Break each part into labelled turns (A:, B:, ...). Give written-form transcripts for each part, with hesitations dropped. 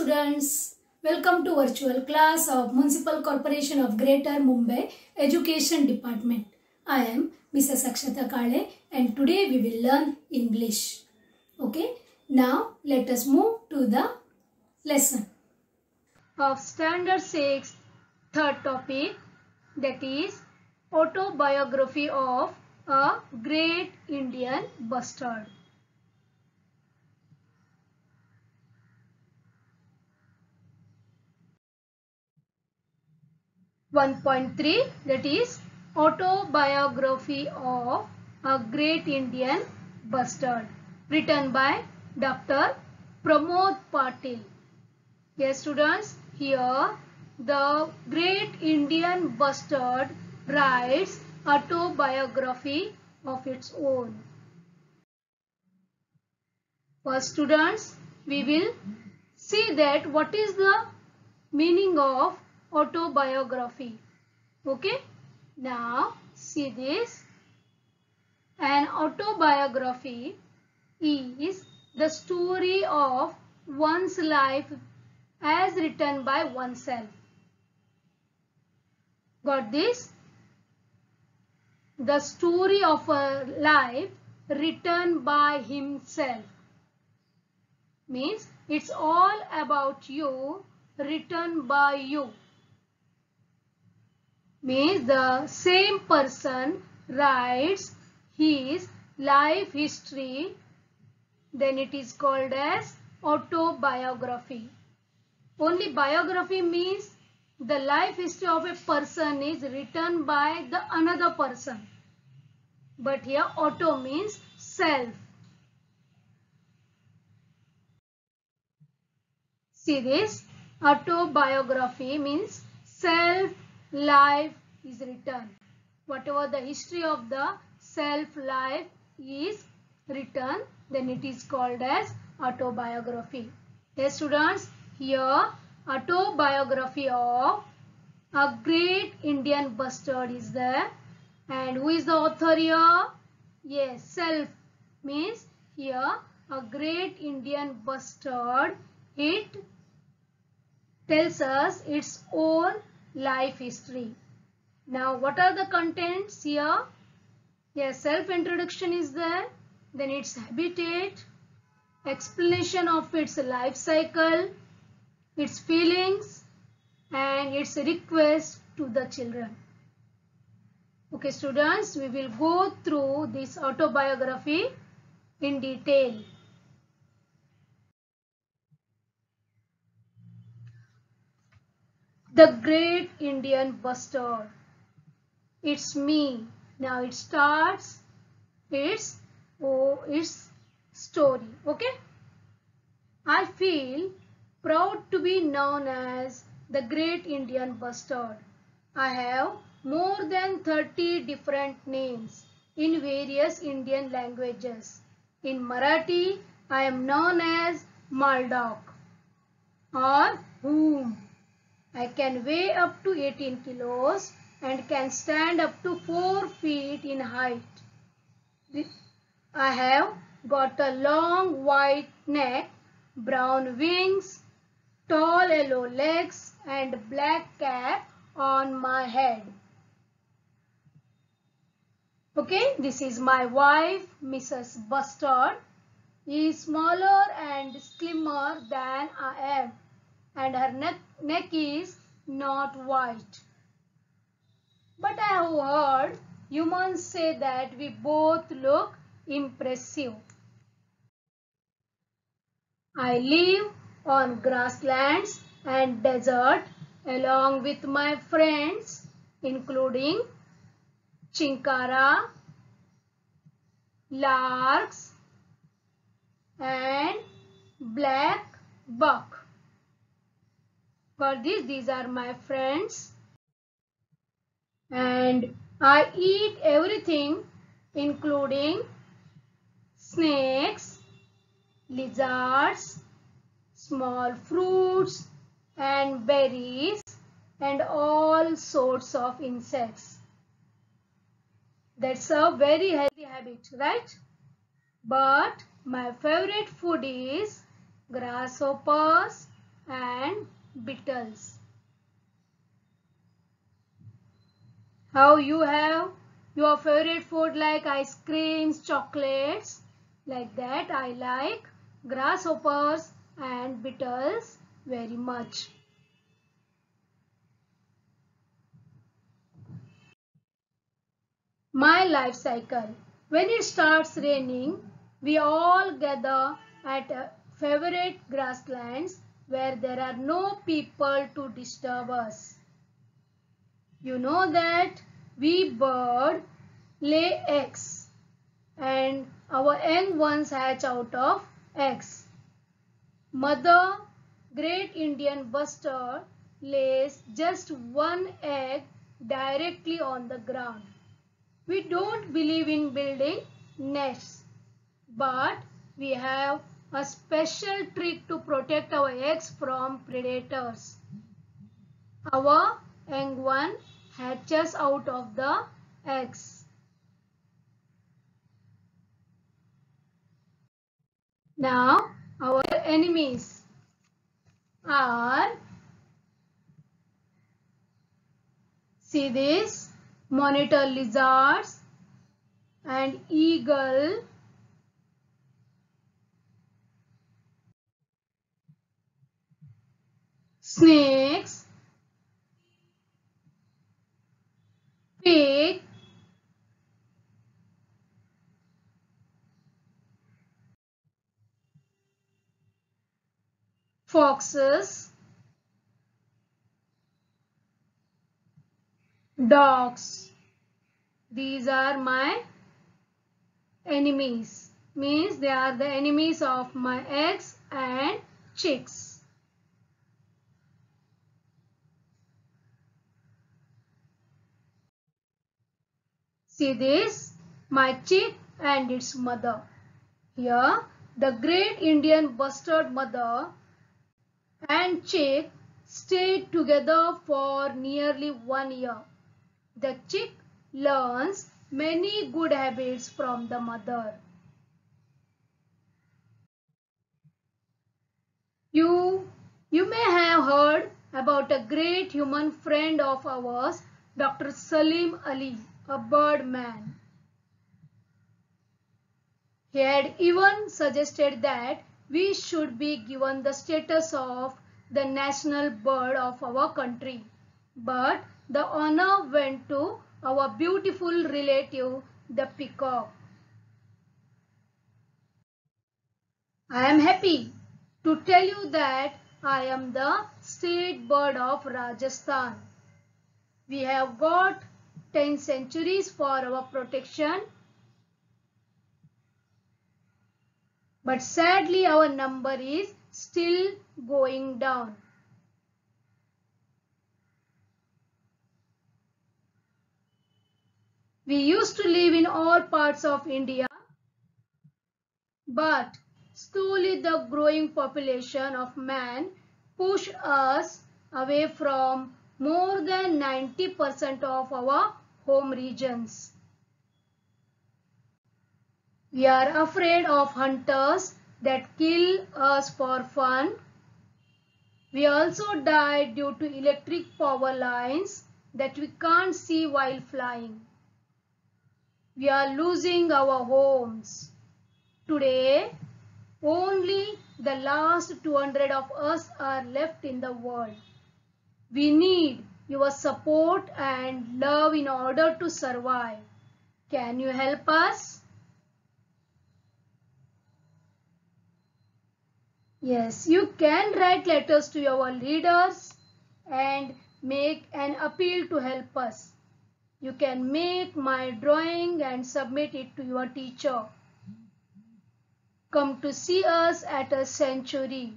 A: students, welcome to virtual class of Municipal Corporation of Greater Mumbai Education Department. I am Mrs. Akshata Kale and today we will learn English. Okay, now let us move to the lesson of Standard 6, third topic, that is autobiography of a great Indian bustard. 1.3, that is autobiography of a great Indian bustard, written by Dr. Pramod Patil. Yes students, here the great Indian bustard writes autobiography of its own. First students, we will see that what is the meaning of autobiography. Okay, now see this. An autobiography is the story of one's life as written by oneself. Got this? The story of a life written by himself means it's all about you, written by you. Means the same person writes his life history, then it is called as autobiography. Only biography means the life history of a person is written by the another person. But here auto means self. See this, autobiography means self life is written. Whatever the history of the self life is written, then it is called as autobiography. Yes students, here autobiography of a great Indian bustard is there. And who is the author here? Yes, self means here a great Indian bustard. It tells us its own life history. Now what are the contents here? Yes, self-introduction is there, then its habitat, explanation of its life cycle, its feelings and its request to the children. Okay students, we will go through this autobiography in detail. The great Indian bustard. It's me. Now it starts its story. Okay. I feel proud to be known as the great Indian bustard. I have more than 30 different names in various Indian languages. In Marathi, I am known as Maldok or Whom. I can weigh up to 18 kilos and can stand up to 4 feet in height. I have got a long white neck, brown wings, tall yellow legs and black cap on my head. Okay, this is my wife, Mrs. Bustard. She is smaller and slimmer than I am, and her neck is not white. But I have heard humans say that we both look impressive. I live on grasslands and desert along with my friends including chinkara, larks and black buck. For this, these are my friends. And I eat everything including snakes, lizards, small fruits and berries and all sorts of insects. That's a very healthy habit, right? But my favorite food is grasshoppers, and beetles. How you have your favorite food like ice creams, chocolates, like that. I like grasshoppers and beetles very much. My life cycle. When it starts raining, we all gather at favorite grasslands where there are no people to disturb us. You know that we bird lay eggs and our young ones hatch out of eggs. Mother Great Indian Bustard lays just one egg directly on the ground. We don't believe in building nests, but we have a special trick to protect our eggs from predators. Our young one hatches out of the eggs. Now, our enemies are, see this, monitor lizards and eagle, snakes, pig, foxes, dogs. These are my enemies. Means they are the enemies of my eggs and chicks. See this, my chick and its mother. Here, the great Indian bustard mother and chick stayed together for nearly 1 year. The chick learns many good habits from the mother. You may have heard about a great human friend of ours, Dr. Salim Ali, a bird man. He had even suggested that we should be given the status of the national bird of our country. But the honor went to our beautiful relative, the peacock. I am happy to tell you that I am the state bird of Rajasthan. We have got 10 centuries for our protection, but sadly our number is still going down. We used to live in all parts of India, but slowly the growing population of man pushed us away from more than 90% of our home regions. We are afraid of hunters that kill us for fun. We also die due to electric power lines that we can't see while flying. We are losing our homes. Today, only the last 200 of us are left in the world. We need your support and love in order to survive. Can you help us? Yes, you can write letters to your leaders and make an appeal to help us. You can make my drawing and submit it to your teacher. Come to see us at a sanctuary.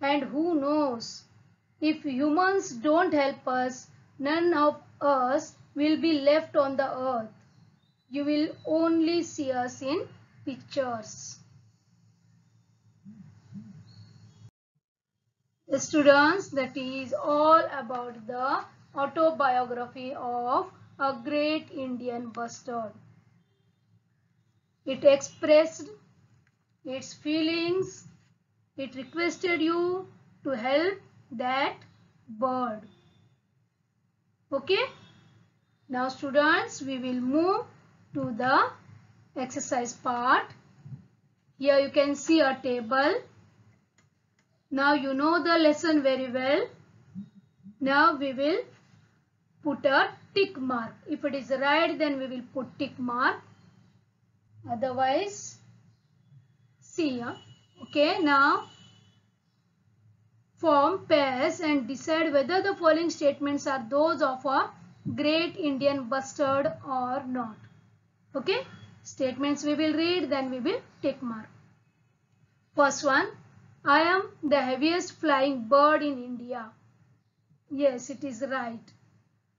A: And who knows, if humans don't help us, none of us will be left on the earth. You will only see us in pictures. Students, that is all about the autobiography of a great Indian bustard. It expressed its feelings, it requested you to help that bird. Okay. Now students, we will move to the exercise part. Here you can see a table. Now you know the lesson very well. Now we will put a tick mark. If it is right, then we will put tick mark. Otherwise, see here. Okay, now form pairs and decide whether the following statements are those of a great Indian bustard or not. Okay, statements we will read, then we will tick mark. First one, I am the heaviest flying bird in India. Yes, it is right.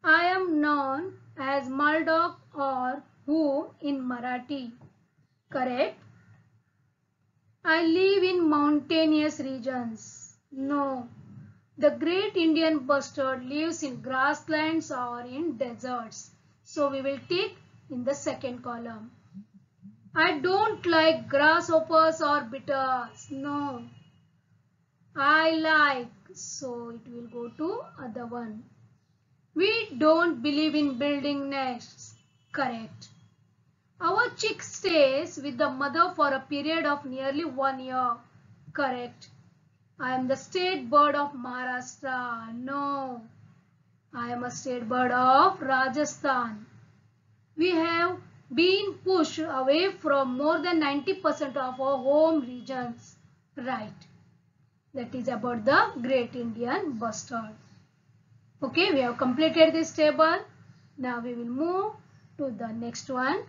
A: I am known as Maldok or Who in Marathi. Correct. I live in mountainous regions. No. The great Indian bustard lives in grasslands or in deserts. So we will tick in the second column. I don't like grasshoppers or beetles. No. I like. So it will go to other one. We don't believe in building nests. Correct. Our chick stays with the mother for a period of nearly 1 year. Correct. I am the state bird of Maharashtra. No. I am a state bird of Rajasthan. We have been pushed away from more than 90% of our home regions. Right. That is about the great Indian bustard. Okay, we have completed this table. Now we will move to the next one.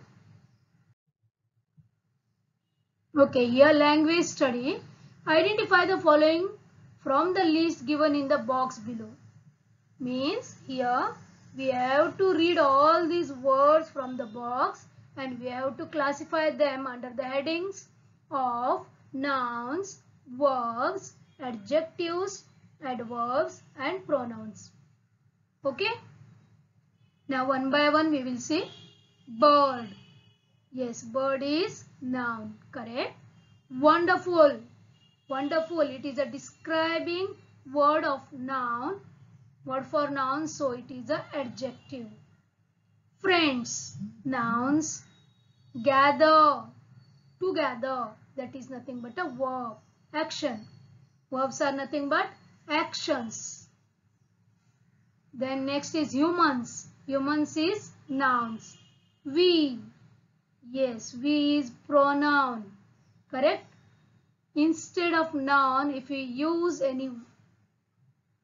A: Okay, here language study. Identify the following from the list given in the box below. Means here we have to read all these words from the box and we have to classify them under the headings of nouns, verbs, adjectives, adverbs and pronouns. Okay. Now one by one we will see. Bird. Yes, bird is noun. Correct. Wonderful. Wonderful. It is a describing word of noun. Word for noun. So it is an adjective. Friends. Nouns. Gather. Together. That is nothing but a verb. Action. Verbs are nothing but actions. Then next is humans. Humans is nouns. We. Yes, we is pronoun. Correct? Instead of noun, if we use any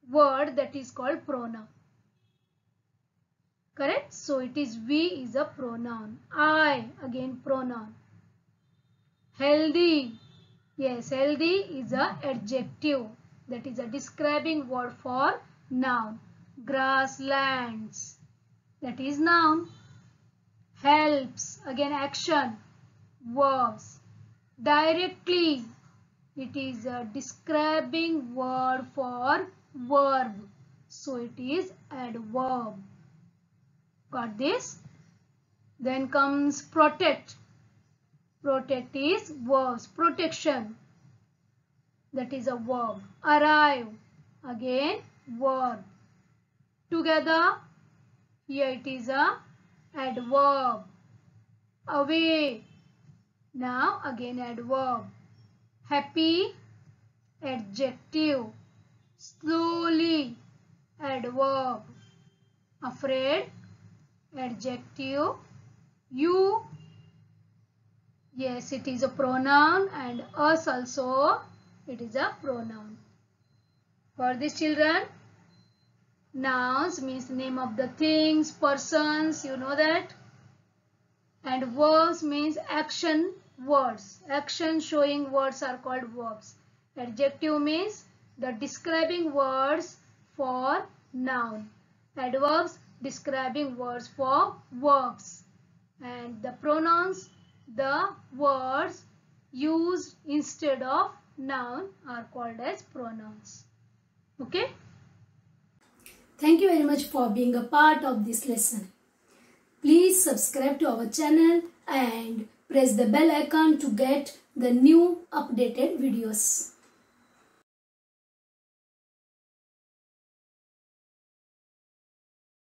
A: word, that is called pronoun. Correct? So it is we is a pronoun. I, again pronoun. Healthy. Yes, healthy is a adjective. That is a describing word for noun. Grasslands. That is noun. Helps. Again action. Verbs. Directly. It is a describing word for verb. So it is adverb. Got this? Then comes protect. Protect is verbs. Protection. That is a verb. Arrive. Again verb. Together. Here it is a adverb. Away. Now again adverb. Happy. Adjective. Slowly. Adverb. Afraid. Adjective. You. Yes, it is a pronoun, and us also it is a pronoun. For these children, nouns means name of the things, persons, you know that. And verbs means action words. Action showing words are called verbs. Adjective means the describing words for noun. Adverbs describing words for verbs. And the pronouns, the words used instead of noun are called as pronouns. Okay. Thank you very much for being a part of this lesson. Please subscribe to our channel and press the bell icon to get the new updated videos.